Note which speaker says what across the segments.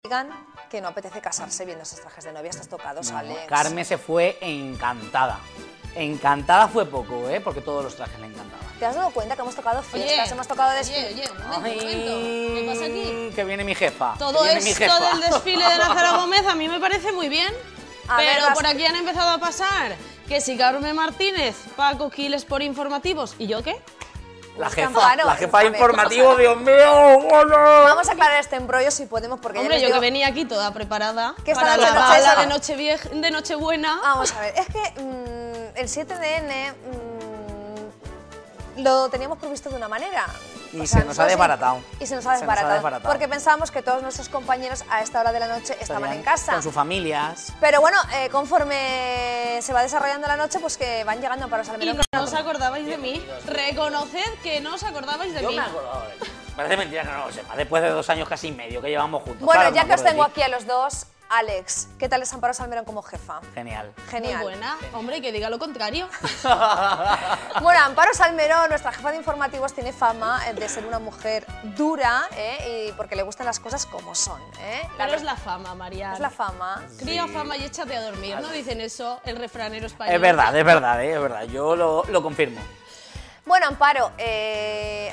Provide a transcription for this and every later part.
Speaker 1: digan que no apetece casarse viendo esos trajes de novia. Estás tocados,
Speaker 2: No,
Speaker 1: Alex.
Speaker 2: Carmen se fue encantada. Encantada fue poco, porque todos los trajes le encantaban.
Speaker 1: ¿Te has dado cuenta que hemos tocado fiestas, hemos tocado desfiles?
Speaker 3: Oye, un momento. ¿Qué pasa aquí?
Speaker 2: Que viene mi jefa.
Speaker 3: Todo esto del desfile de Lázaro Gómez a mí me parece muy bien, pero por aquí han empezado a pasar que si Carmen Martínez, Paco Quiles por informativos, ¿y yo qué?
Speaker 2: La
Speaker 1: Campano.
Speaker 2: jefa
Speaker 1: A
Speaker 2: de
Speaker 1: ver,
Speaker 2: informativo, Dios mío.
Speaker 1: Vamos a aclarar este embrollo si podemos, porque
Speaker 3: Hombre,
Speaker 1: ya les
Speaker 3: yo
Speaker 1: digo-
Speaker 3: que venía aquí toda preparada
Speaker 1: ¿Qué
Speaker 3: para
Speaker 1: estamos
Speaker 3: la
Speaker 1: haciendo?
Speaker 3: gala de Nochebuena.
Speaker 1: Vamos a ver, es que el 7DN lo teníamos previsto de una manera.
Speaker 2: Y se nos ha desbaratado.
Speaker 1: Y se nos ha desbaratado. Porque pensábamos que todos nuestros compañeros a esta hora de la noche estaban en casa.
Speaker 2: Con sus familias.
Speaker 1: Pero bueno, conforme se va desarrollando la noche, pues que van llegando Amparo
Speaker 3: Y
Speaker 1: Salmerón.
Speaker 3: no os acordabais de mí. Reconoced que no os acordabais de
Speaker 2: Yo
Speaker 3: mí.
Speaker 2: me acuerdo de ti. Parece mentira que no lo sepa. Después de 2 años casi y medio que llevamos juntos.
Speaker 1: Bueno,
Speaker 2: Claro,
Speaker 1: ya
Speaker 2: me
Speaker 1: que os
Speaker 2: acuerdo
Speaker 1: tengo
Speaker 2: de ti.
Speaker 1: aquí a los dos, Alex, ¿qué tal es Amparo Salmerón como jefa?
Speaker 2: Genial.
Speaker 1: Genial.
Speaker 3: Muy buena. Hombre, que diga lo contrario.
Speaker 1: Bueno, Amparo Salmerón, nuestra jefa de informativos, tiene fama de ser una mujer dura y porque le gustan las cosas como son.
Speaker 3: Pero es la fama, María.
Speaker 1: Es la fama.
Speaker 3: Cría fama y échate a dormir. ¿No dicen eso el refranero español?
Speaker 2: Es verdad, es verdad, es verdad. Yo lo confirmo.
Speaker 1: Bueno, Amparo,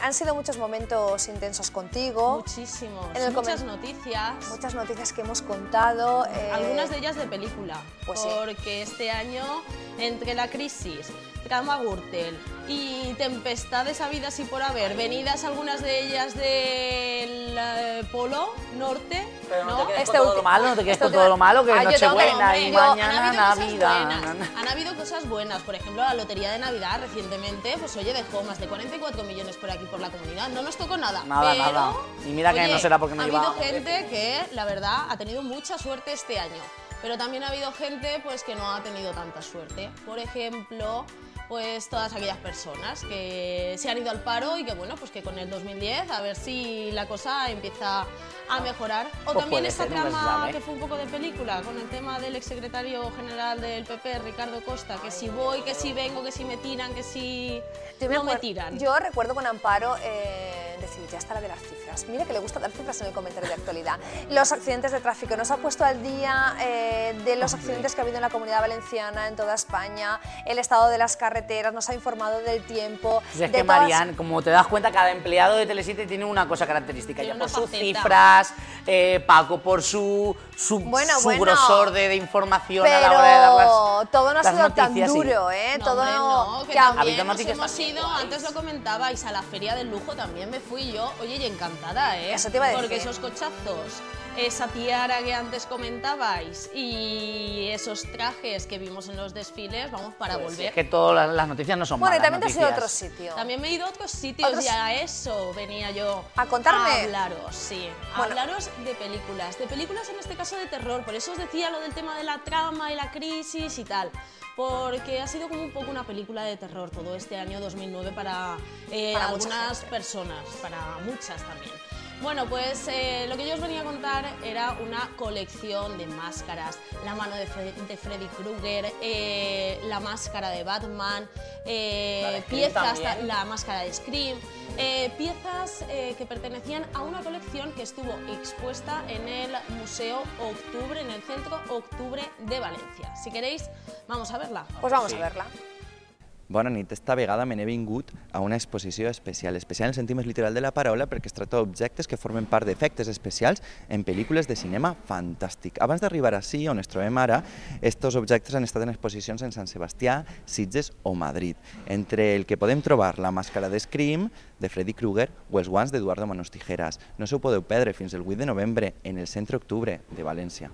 Speaker 1: han sido muchos momentos intensos contigo.
Speaker 3: Muchísimos.
Speaker 1: En el
Speaker 3: Muchas noticias.
Speaker 1: Muchas noticias que hemos contado.
Speaker 3: Algunas de ellas de película.
Speaker 1: Pues sí.
Speaker 3: Porque este año, entre la crisis, trama Gürtel y tempestades habidas y por haber, venidas algunas de ellas del Polo Norte,
Speaker 2: Pero no te quedes
Speaker 1: Este
Speaker 2: con todo
Speaker 1: ulti-
Speaker 2: lo malo, no te quedes
Speaker 1: este
Speaker 2: con todo lo malo, que
Speaker 1: Ah,
Speaker 2: es
Speaker 1: yo tengo que-
Speaker 2: Nochebuena y
Speaker 3: Hombre,
Speaker 2: mañana
Speaker 3: han habido cosas
Speaker 2: Navidad.
Speaker 3: buenas. Han habido cosas buenas. Por ejemplo, la lotería de Navidad recientemente, pues oye, dejó más de 44 millones por aquí por la comunidad. No nos tocó nada.
Speaker 2: Nada,
Speaker 3: pero,
Speaker 2: nada. Y mira que
Speaker 3: oye,
Speaker 2: no será porque no
Speaker 3: ha
Speaker 2: iba.
Speaker 3: habido gente que, la verdad, ha tenido mucha suerte este año. Pero también ha habido gente pues que no ha tenido tanta suerte. Por ejemplo, pues todas aquellas personas que se han ido al paro y que bueno, pues que con el 2010 a ver si la cosa empieza a mejorar. O
Speaker 2: Pues
Speaker 3: también
Speaker 2: puede
Speaker 3: esta
Speaker 2: ser, nunca se
Speaker 3: trama
Speaker 2: sabe.
Speaker 3: que fue un poco de película con el tema del exsecretario general del PP, Ricardo Costa, que si voy, que si vengo, que si me tiran, que si no me tiran.
Speaker 1: Yo recuerdo con Amparo decir, ya está la de las cifras. Mira que le gusta dar cifras en el comentario de actualidad. Los accidentes de tráfico, nos ha puesto al día de los accidentes que ha habido en la Comunidad Valenciana, en toda España, el estado de las carreteras, nos ha informado del tiempo.
Speaker 2: Si es
Speaker 1: de
Speaker 2: que,
Speaker 1: todas-
Speaker 2: Marian, como te das cuenta, cada empleado de Telesiete tiene una cosa característica.
Speaker 3: Tiene
Speaker 2: Ya
Speaker 3: una
Speaker 2: por sus
Speaker 3: faceta.
Speaker 2: cifras, Paco por su
Speaker 1: Bueno,
Speaker 2: grosor de información a la hora de dar
Speaker 1: Pero todo no ha
Speaker 2: las
Speaker 1: sido tan
Speaker 2: noticias, sí.
Speaker 1: duro,
Speaker 3: No,
Speaker 1: todo
Speaker 3: hombre, no, que
Speaker 1: que a-
Speaker 2: Ha habido
Speaker 3: también nos
Speaker 2: noticias
Speaker 3: hemos
Speaker 2: también
Speaker 3: ido,
Speaker 2: guays.
Speaker 3: antes lo comentabais, a la Feria del Lujo también me fui yo, oye, y encantada, ¿eh?
Speaker 1: Eso te iba a
Speaker 3: Porque
Speaker 1: decir.
Speaker 3: esos cochazos, esa tiara que antes comentabais y esos trajes que vimos en los desfiles, vamos para
Speaker 2: Pues,
Speaker 3: volver.
Speaker 2: es que todas las noticias no son
Speaker 1: Bueno, y
Speaker 2: malas
Speaker 1: también te has ido a otro
Speaker 2: noticias.
Speaker 1: sitio.
Speaker 3: También me he ido a otros sitios
Speaker 1: ¿Otros?
Speaker 3: y a eso venía yo.
Speaker 1: ¿A contarme?
Speaker 3: A hablaros, sí. A
Speaker 1: Bueno.
Speaker 3: hablaros de películas en este caso de terror. Por eso os decía lo del tema de la trama y la crisis y tal. Porque ha sido como un poco una película de terror todo este año 2009 para
Speaker 1: Para mucha
Speaker 3: algunas
Speaker 1: gente.
Speaker 3: personas, para muchas también. Bueno, pues lo que yo os venía a contar era una colección de máscaras. La mano de Freddy Krueger, la máscara de Batman,
Speaker 2: Scream
Speaker 3: piezas,
Speaker 2: también.
Speaker 3: la máscara de Scream, piezas que pertenecían a una colección que estuvo expuesta en el Museo Octubre, en el Centro Octubre de Valencia. Si queréis, vamos a verla.
Speaker 1: Pues vamos a verla.
Speaker 4: Bona nit, esta vegada me n'he vingut a una exposició especial, especial en el sentit més literal de la paraula perquè es tracta d'objectes que formen part d'efectes especials en pel·lícules de cinema fantàstic. Abans d'arribar ací, on ens trobem ara, estos objectes han estat en exposicions en Sant Sebastià, Sitges o Madrid, entre el que podem trobar la màscara de Scream, de Freddy Krueger, o els guants d'Eduardo Manos Tijeras. No se ho podeu perdre fins el 8 de novembre en el Centre Octubre de València.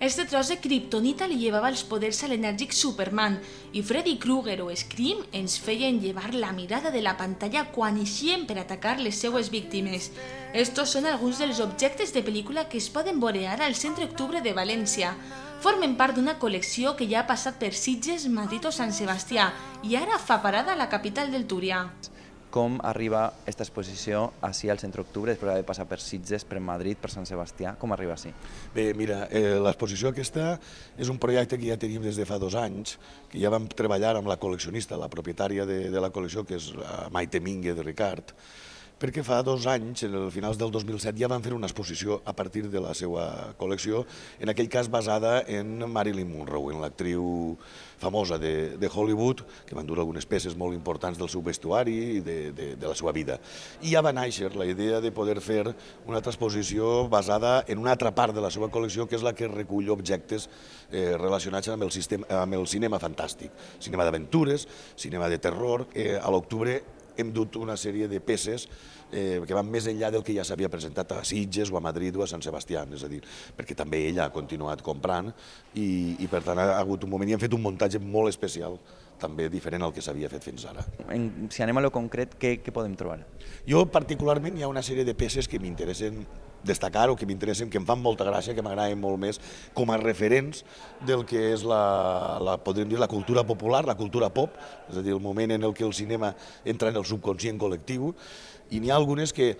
Speaker 5: Este tros de kriptonita li llevava els poders a l'enèrgic Superman i Freddy Krueger o Scream ens feien llevar la mirada de la pantalla quan eixien per atacar les seues víctimes. Estos són alguns dels objectes de pel·lícula que es poden veure ara al Centre Octubre de València. Formen part d'una col·lecció que ja ha passat per Sitges, Madrid o Sant Sebastià i ara fa parada a la capital del Túria.
Speaker 4: com arriba aquesta exposició així al Centre Octubre, després d'haver passat per Sitges, per Madrid, per Sant Sebastià, com arriba així?
Speaker 6: Bé, mira, l'exposició aquesta és un projecte que ja tenim des de fa 2 anys, que ja vam treballar amb la col·leccionista, la propietària de la col·lecció, que és Maite Mingue de Ricard, perquè fa 2 anys, a finals del 2007, ja van fer una exposició a partir de la seva col·lecció, en aquell cas basada en Marilyn Monroe, en l'actriu famosa de Hollywood, que van dur algunes peces molt importants del seu vestuari i de la seva vida. I ja va néixer la idea de poder fer una altra exposició basada en una altra part de la seva col·lecció, que és la que recull objectes relacionats amb el cinema fantàstic, cinema d'aventures, cinema de terror. A l'octubre hem dut una sèrie de peces que van més enllà del que ja s'havia presentat a Sitges o a Madrid o a Sant Sebastià, és a dir, perquè també ella ha continuat comprant i per tant ha hagut un moment i hem fet un muntatge molt especial, també diferent al que s'havia fet fins ara.
Speaker 4: Si anem a lo concret, què podem trobar? Jo
Speaker 6: particularment hi ha una sèrie de peces que m'interessen destacar o que m'interessen, que em fan molta gràcia, que m'agraden molt més com a referents del que és podríem dir, la cultura popular, la cultura pop, és a dir, el moment en el que el cinema entra en el subconscient col·lectiu, i n'hi ha algunes que,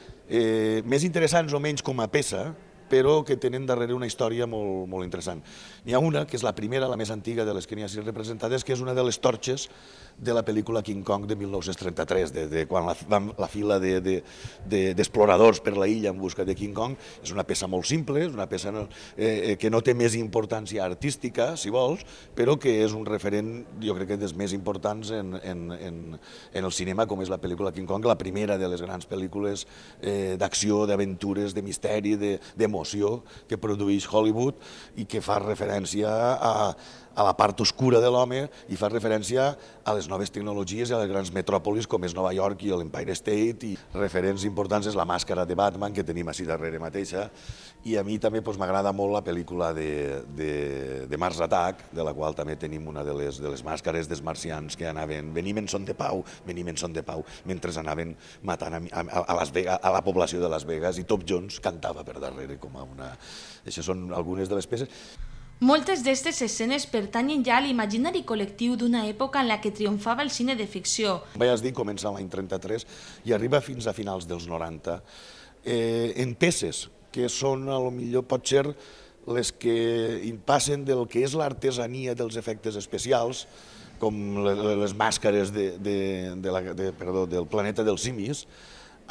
Speaker 6: més interessants o menys com a peça, però que tenen darrere una història molt interessant. N'hi ha una, que és la primera, la més antiga de les que n'hi ha 6 representades, que és una de les torxes de la pel·lícula King Kong de 1933, de quan la fila d'exploradors per la illa en busca de King Kong. És una peça molt simple, és una peça que no té més importància artística, si vols, però que és un referent, jo crec que dels més importants en el cinema, com és la pel·lícula King Kong, la primera de les grans pel·lícules d'acció, d'aventures, de misteri, d'emoció que produeix Hollywood i que fa referència a la part oscura de l'home i fa referència a les noves tecnologies i a les grans metròpolis com és Nova York i l'Empire State, i referents importants és la màscara de Batman que tenim així darrere mateixa, i a mi també m'agrada molt la pel·lícula de Mars Attack, de la qual també tenim una de les màscares dels marcians que anaven, venim en son de pau, mentre anaven matant a la població de Las Vegas, i Top Jones cantava per darrere com a una... Això són algunes de les peces.
Speaker 5: Moltes d'aquestes escenes pertanyen ja a l'imaginari col·lectiu d'una època en la que triomfava el cine de ficció.
Speaker 6: Vaig dir, comença l'any 33 i arriba fins a finals dels 90, en peces que són, potser pot ser, les que passen del que és l'artesania dels efectes especials, com les màscares del planeta dels simis,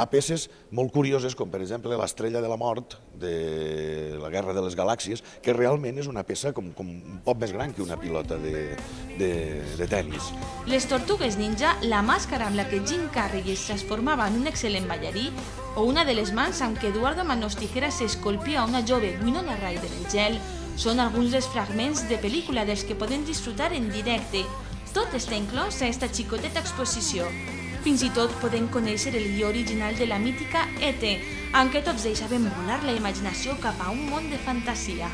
Speaker 6: a peces molt curioses, com per exemple l'Estrella de la Mort, de la Guerra de les Galàxies, que realment és una peça com un poc més gran que una pilota de tennis.
Speaker 5: Les Tortugues Ninja, la màscara amb la que Jim Carrey es transformava en un excel·lent ballarí, o una de les mans amb què Eduardo Manos Tijeras s'escolpia a una jove Winona Ryder en gel, són alguns dels fragments de pel·lícula dels que podem disfrutar en directe. Tot està inclòs a esta xicoteta exposició. Fins i tot podem conèixer el guió original de la mítica E.T., en què tots deixaven volar la imaginació cap a un món de fantasia.